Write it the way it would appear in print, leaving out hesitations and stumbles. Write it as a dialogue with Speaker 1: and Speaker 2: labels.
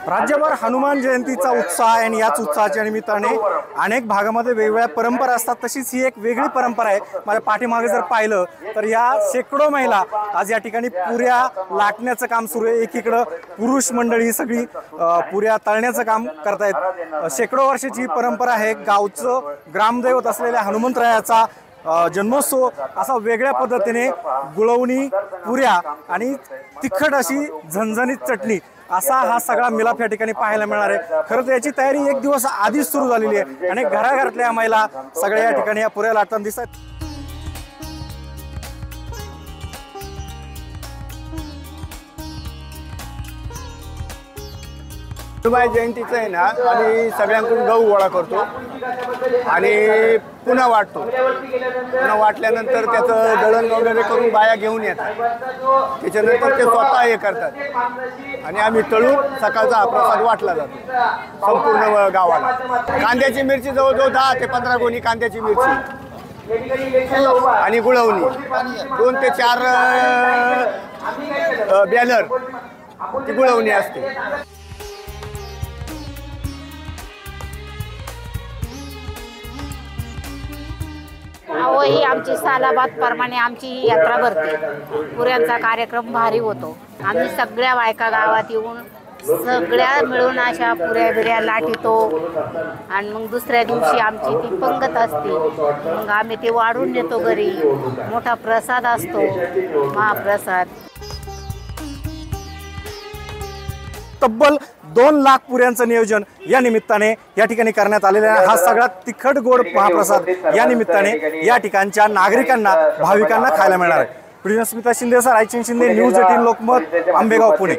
Speaker 1: राज्यभर हनुमान जयंतीचा उत्साह आहे आणि याच उत्साहाच्या निमित्ताने अनेक भागामध्ये वेगवेगळ्या परंपरा असतात। तशीच ही एक वेगळी परंपरा आहे। माझ्या पाठीमागे जर पाहिलं तर या शेकडो महिला आज या ठिकाणी पुऱ्या लाटण्याचं काम सुरू आहे। एकीकडे पुरुष मंडळी सगळी पुऱ्या तळण्याचं काम करतायत। शेकडो वर्षाची ही परंपरा आहे। गावचं ग्रामदैवत असलेल्या हनुमंतरायाचा जन्मोत्सव असा वेगळ्या पद्धतीने गुळवणी पुऱ्या आणि तिखट अशी झणझणीत चटणी असा हा सगळा मिलाप या ठिकाणी पाहायला मिळणार आहे। खरं तर याची तयारी एक दिवस आधीच सुरू झालेली आहे आणि घराघरातल्या महिला सगळ्या या ठिकाणी या पुऱ्या लाटताना दिसतात।
Speaker 2: हनुमान जयंतीचं आहे ना, आम्ही सगळ्यांकडून गहू गोळा करतो आणि पुन्हा वाटतो। पुन्हा वाटल्यानंतर त्याचं दळण वगैरे करून बाया घेऊन येतात। त्याच्यानंतर ते स्वतः हे करतात आणि आम्ही तळून सकाळचा हा प्रसाद वाटला जातो संपूर्ण गावाला। कांद्याची मिरची जवळजवळ 10 ते 15 गोणी कांद्याची मिरची आणि गुळवणी 2 ते 4 बॅलर ती गुळवणी असते।
Speaker 3: ही आमची सालाबाद प्रमाणे आमची यात्रा भरते। पुऱ्यांचा कार्यक्रम भारी होतो। आम्ही सगळ्या बायका गावात येऊन सगळ्या मिळून अशा पुऱ्या बिऱ्या लाटितो आणि मग दुसऱ्या दिवशी आमची ती पंगत असते। मग आम्ही ते वाढून नेतो घरी। मोठा प्रसाद असतो, महाप्रसाद।
Speaker 1: तब्बल 2 लाख पुऱ्यांचं नियोजन या निमित्ताने या ठिकाणी करण्यात आलेला आहे। हा सगळा तिखट गोड महाप्रसाद या निमित्ताने या ठिकाणच्या नागरिकांना भाविकांना खायला मिळणार आहे। स्मिता शिंदे, रायचंद शिंदे, न्यूज 18 लोकमत, आंबेगाव, पुणे।